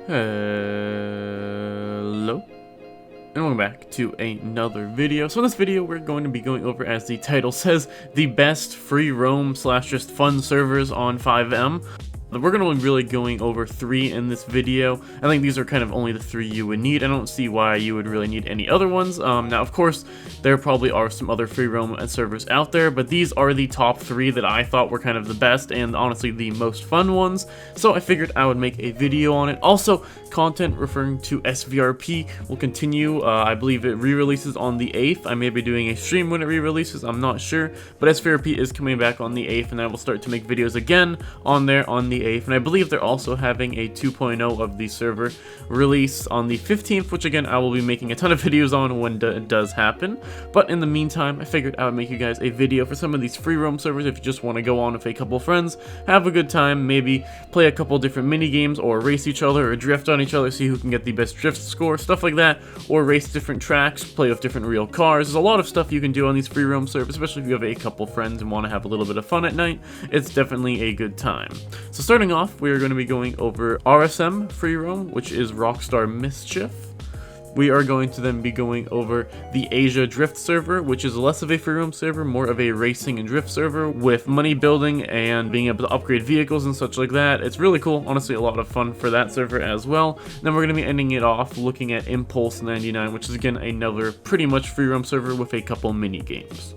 Hello, and welcome back to another video. So in this video, we're going to be going over, as the title says, the best free roam slash just fun servers on 5M. We're going to be really going over 3 in this video. I think these are kind of only the 3 you would need. I don't see why you would really need any other ones. Now, of course, there probably are some other free roam servers out there, but these are the top 3 that I thought were kind of the best and honestly the most fun ones. So I figured I would make a video on it. Also, content referring to SVRP will continue. I believe it re-releases on the 8th. I may be doing a stream when it re-releases, I'm not sure. But SVRP is coming back on the 8th, and I will start to make videos again on there on the 8th, and I believe they're also having a 2.0 of the server release on the 15th, which again I will be making a ton of videos on when it does happen. But in the meantime, I figured I would make you guys a video for some of these free roam servers if you just want to go on with a couple friends, have a good time, maybe play a couple different mini games, or race each other, or drift on each other, see who can get the best drift score, stuff like that, or race different tracks, play with different real cars. There's a lot of stuff you can do on these free roam servers, especially if you have a couple friends and want to have a little bit of fun at night. It's definitely a good time. So starting off, we are going to be going over RSM Freeroam, which is Rockstar Mischief. We are going to then be going over the Asia Drift server, which is less of a free roam server, more of a racing and drift server with money building and being able to upgrade vehicles and such like that. It's really cool, honestly a lot of fun for that server as well. Then we're going to be ending it off looking at Impulse 99, which is again another pretty much free roam server with a couple mini games.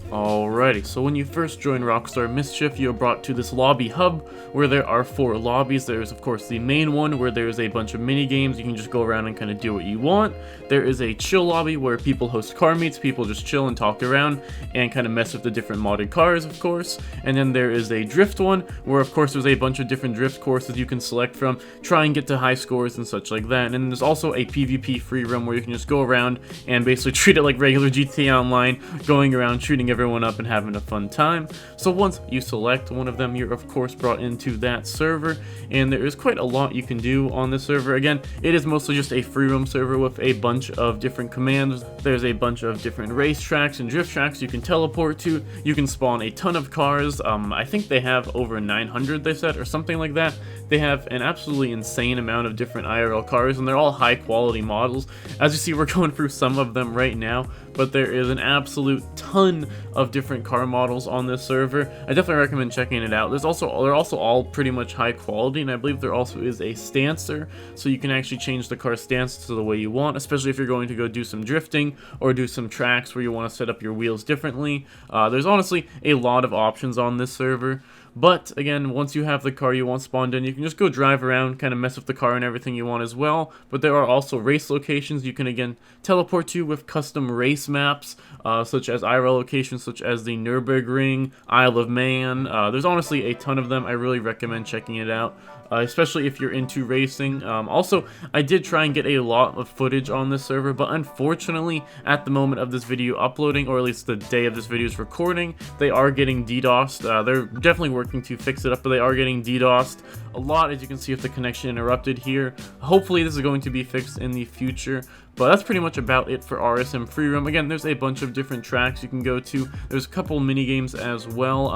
Alrighty, so when you first join Rockstar Mischief, you are brought to this lobby hub where there are 4 lobbies. There's of course the main one where there's a bunch of mini games. You can just go around and kind of do what you want. There is a chill lobby where people host car meets, people just chill and talk around and kind of mess with the different modded cars, of course. And then there is a drift one where of course there's a bunch of different drift courses you can select from, try and get to high scores and such like that. And then there's also a PvP free roam where you can just go around and basically treat it like regular GTA Online, going around shooting everyone up and having a fun time. So once you select one of them, you're of course brought into that server, and there is quite a lot you can do on this server. Again, it is mostly just a free roam server with a bunch of different commands. There's a bunch of different race tracks and drift tracks you can teleport to. You can spawn a ton of cars. I think they have over 900, they said, or something like that. They have an absolutely insane amount of different IRL cars, and they're all high quality models. As you see, we're going through some of them right now, but there is an absolute ton of different car models on this server. I definitely recommend checking it out. They're also all pretty much high quality, and I believe there also is a stancer, so you can actually change the car stance to the way you want, especially if you're going to go do some drifting or do some tracks where you want to set up your wheels differently. There's honestly a lot of options on this server. But again, once you have the car you want spawned in, you can just go drive around, kind of mess with the car and everything you want as well. But there are also race locations you can again teleport to with custom race maps, such as IRL locations such as the Nürburgring, Isle of Man. There's honestly a ton of them. I really recommend checking it out, especially if you're into racing. Also, I did try and get a lot of footage on this server, but unfortunately, at the moment of this video uploading, or at least the day of this video's recording, they are getting DDoSed. They're definitely working to fix it up, but they are getting DDoSed a lot, as you can see with the connection interrupted here. Hopefully this is going to be fixed in the future. But that's pretty much about it for RSM Freeroam. Again, there's a bunch of different tracks you can go to. There's a couple mini games as well.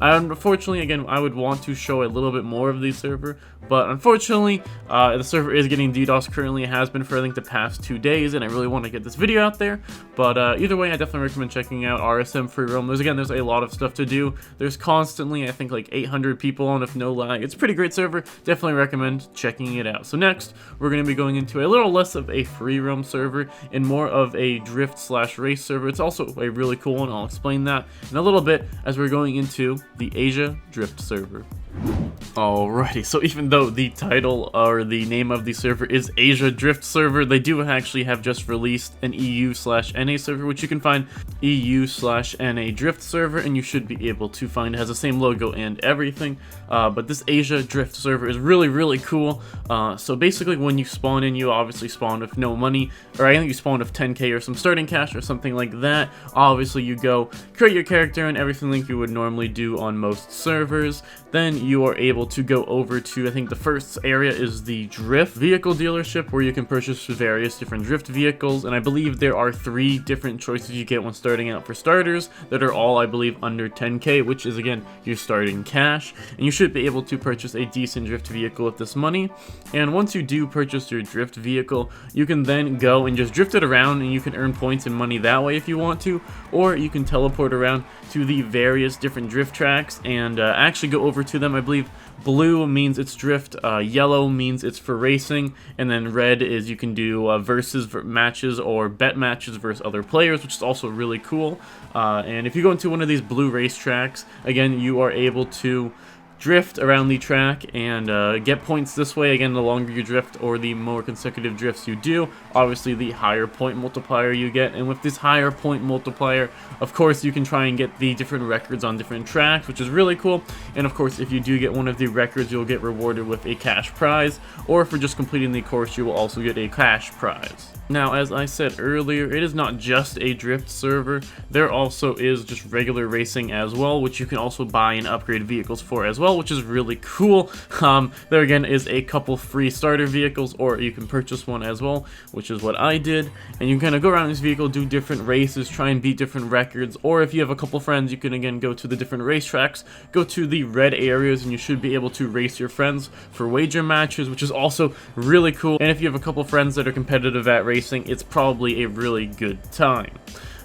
Unfortunately, again, I would want to show a little bit more of the server, but unfortunately, the server is getting DDoS currently. It has been for I think the past 2 days, and I really want to get this video out there. But either way, I definitely recommend checking out RSM Freeroam. There's a lot of stuff to do. There's constantly, I think, like 800 people on with no lag. It's a pretty great server. Definitely recommend checking it out. So next, we're going to be going into a little less of a free roam server and more of a drift slash race server. It's also a really cool one. I'll explain that in a little bit as we're going into the Asia Drift server. Alrighty, so even though the title or the name of the server is Asia Drift server, they do actually have just released an EU/NA server, which you can find EU/NA Drift server, and you should be able to find. It has the same logo and everything. But this Asia Drift server is really cool. So basically, when you spawn in, you obviously spawn with no money, or I think you spawn with 10k or some starting cash or something like that. Obviously, you go create your character and everything like you would normally do on most servers. Then you are able to go over to, I think the first area is the drift vehicle dealership, where you can purchase various different drift vehicles, and I believe there are 3 different choices you get when starting out for starters that are all, I believe, under 10k, which is again your starting cash, and you should be able to purchase a decent drift vehicle with this money. And once you do purchase your drift vehicle, you can then go and just drift it around, and you can earn points and money that way if you want to, or you can teleport around to the various different drift tracks and actually go over to them. I believe blue means it's drift, yellow means it's for racing, and then red is you can do versus matches or bet matches versus other players, which is also really cool. And if you go into one of these blue race tracks, again, you are able to drift around the track and get points this way. Again, the longer you drift or the more consecutive drifts you do, obviously the higher point multiplier you get. And with this higher point multiplier, of course, you can try and get the different records on different tracks, which is really cool. And of course, if you do get one of the records, you'll get rewarded with a cash prize, or for just completing the course, you will also get a cash prize. Now, as I said earlier, it is not just a drift server. There also is just regular racing as well, which you can also buy and upgrade vehicles for as well, which is really cool. There again is a couple free starter vehicles, or you can purchase one as well, which is what I did. And you can kind of go around this vehicle, do different races, try and beat different records, or if you have a couple friends, you can again go to the different racetracks, go to the red areas, and you should be able to race your friends for wager matches, which is also really cool. And if you have a couple friends that are competitive at racing, it's probably a really good time.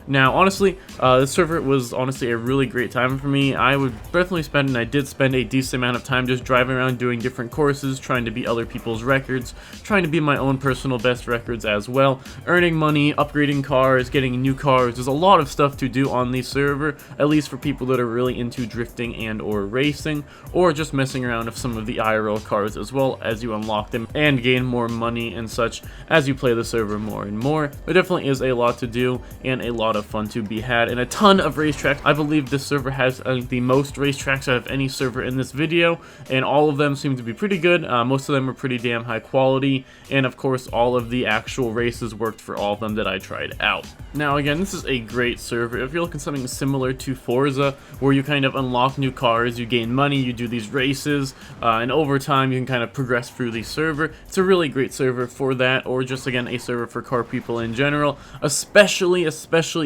Now, honestly, this server was honestly a really great time for me. I would definitely spend, and I did spend a decent amount of time just driving around doing different courses, trying to beat other people's records, trying to beat my own personal best records as well, earning money, upgrading cars, getting new cars. There's a lot of stuff to do on the server, at least for people that are really into drifting and or racing, or just messing around with some of the IRL cars as well as you unlock them and gain more money and such as you play the server more and more. There definitely is a lot to do and a lot of fun to be had, and a ton of racetracks. I believe this server has the most racetracks out of any server in this video, and all of them seem to be pretty good. Most of them are pretty damn high quality, and of course all of the actual races worked for all of them that I tried out. Now again, this is a great server. If you're looking at something similar to Forza, where you kind of unlock new cars, you gain money, you do these races, and over time you can kind of progress through the server, it's a really great server for that, or just again a server for car people in general, especially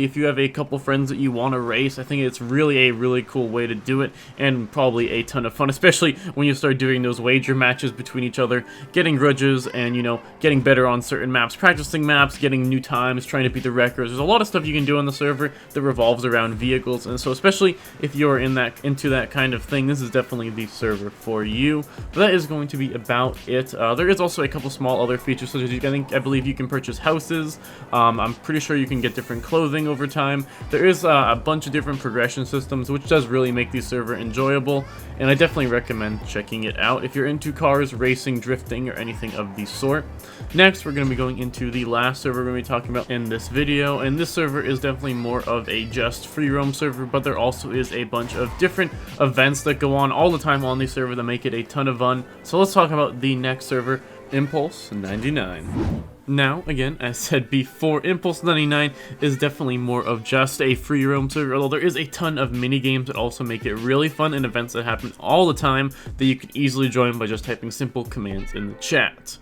if you have a couple friends that you want to race. I think it's really a really cool way to do it, and probably a ton of fun, especially when you start doing those wager matches between each other, getting grudges, and you know, getting better on certain maps, practicing maps, getting new times, trying to beat the records. There's a lot of stuff you can do on the server that revolves around vehicles, and so especially if you're into that kind of thing, this is definitely the server for you. But that is going to be about it. There is also a couple small other features, such as I believe you can purchase houses. I'm pretty sure you can get different clothing over time. There is a bunch of different progression systems, which does really make the server enjoyable, and I definitely recommend checking it out if you're into cars, racing, drifting, or anything of the sort. Next, we're going to be going into the last server we're going to be talking about in this video, and this server is definitely more of a just free roam server, but there also is a bunch of different events that go on all the time on the server that make it a ton of fun. So let's talk about the next server, Impulse 99. Now, again, as said before, Impulse 99 is definitely more of just a free roam server, although there is a ton of mini games that also make it really fun, and events that happen all the time that you can easily join by just typing simple commands in the chat.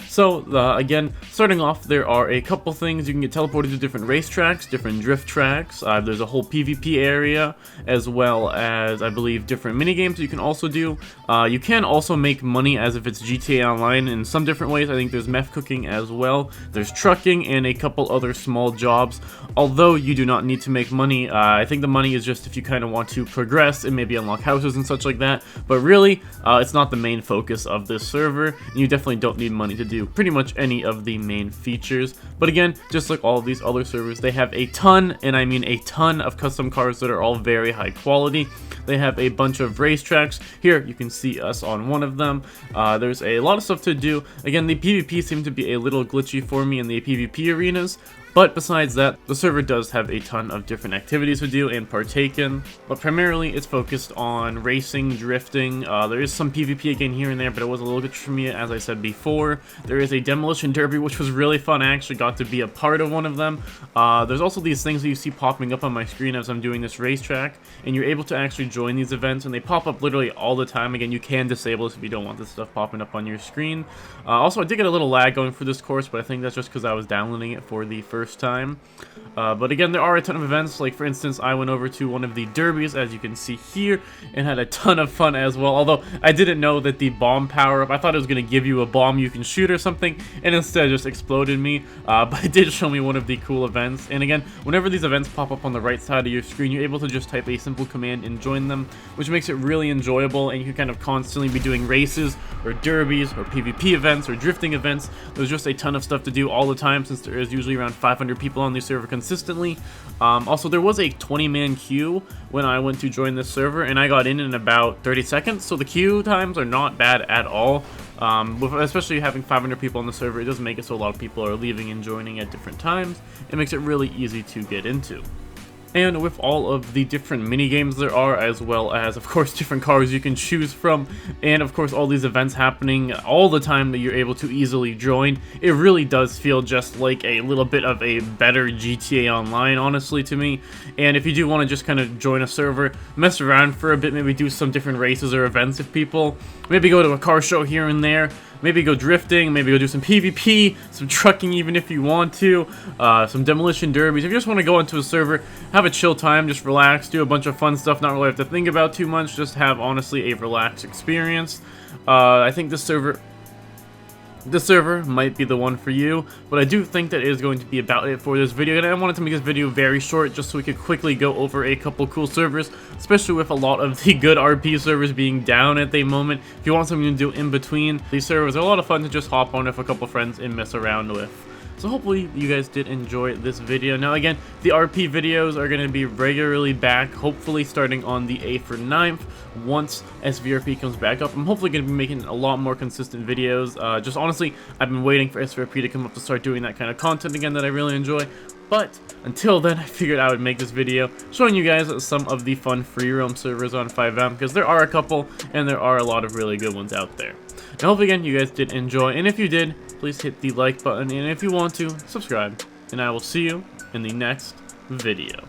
So, again, starting off, there are a couple things. You can get teleported to different racetracks, different drift tracks. There's a whole PvP area, as well as, I believe, different minigames you can also do. You can also make money as if it's GTA Online in some different ways. I think there's meth cooking as well. There's trucking and a couple other small jobs. Although you do not need to make money, I think the money is just if you kind of want to progress and maybe unlock houses and such like that. But really, it's not the main focus of this server, and you definitely don't need money to do pretty much any of the main features. But again, just like all of these other servers, they have a ton, and I mean a ton, of custom cars that are all very high quality. They have a bunch of racetracks. Here you can see us on one of them. There's a lot of stuff to do. Again, the PvP seemed to be a little glitchy for me in the PvP arenas, but besides that, the server does have a ton of different activities to do and partake in, but primarily it's focused on racing, drifting. There is some PvP again here and there, but it was a little glitch for me, as I said before. There is a demolition derby, which was really fun. I actually got to be a part of one of them. There's also these things that you see popping up on my screen as I'm doing this racetrack, and you're able to actually join these events, and they pop up literally all the time. Again, you can disable this if you don't want this stuff popping up on your screen. Also, I did get a little lag going for this course, but I think that's just because I was downloading it for the first first time. But again, there are a ton of events. Like, for instance, I went over to one of the derbies, as you can see here, and had a ton of fun as well. Although, I didn't know that the bomb power-up, I thought it was going to give you a bomb you can shoot or something, and instead it just exploded me. But it did show me one of the cool events. And again, whenever these events pop up on the right side of your screen, you're able to just type a simple command and join them, which makes it really enjoyable, and you can kind of constantly be doing races, or derbies, or PvP events, or drifting events. There's just a ton of stuff to do all the time, since there is usually around 500 people on the server consistently. Also, there was a 20-man queue when I went to join this server, and I got in about 30 seconds, so the queue times are not bad at all. Especially having 500 people on the server, it does make it so a lot of people are leaving and joining at different times. It makes it really easy to get into. And with all of the different mini-games there are, as well as, of course, different cars you can choose from, and of course all these events happening all the time that you're able to easily join, it really does feel just like a little bit of a better GTA Online, honestly, to me. And if you do want to just kind of join a server, mess around for a bit, maybe do some different races or events with people, maybe go to a car show here and there, maybe go drifting, maybe go do some PvP, some trucking even if you want to, some demolition derbies. If you just want to go into a server, have a chill time, just relax, do a bunch of fun stuff, not really have to think about too much, just have, honestly, a relaxed experience. I think this server might be the one for you, but I do think that it is going to be about it for this video, and I wanted to make this video very short just so we could quickly go over a couple cool servers, especially with a lot of the good RP servers being down at the moment. If you want something to do in between, these servers are a lot of fun to just hop on with a couple friends and mess around with. So hopefully you guys did enjoy this video. Now again, the RP videos are going to be regularly back, hopefully starting on the 8th or 9th, once SVRP comes back up. I'm hopefully going to be making a lot more consistent videos. Just honestly, I've been waiting for SVRP to come up to start doing that kind of content again that I really enjoy. But until then, I figured I would make this video showing you guys some of the fun free roam servers on 5M, because there are a couple, and there are a lot of really good ones out there. Now, hopefully again, you guys did enjoy, and if you did, please hit the like button, and if you want to, subscribe, and I will see you in the next video.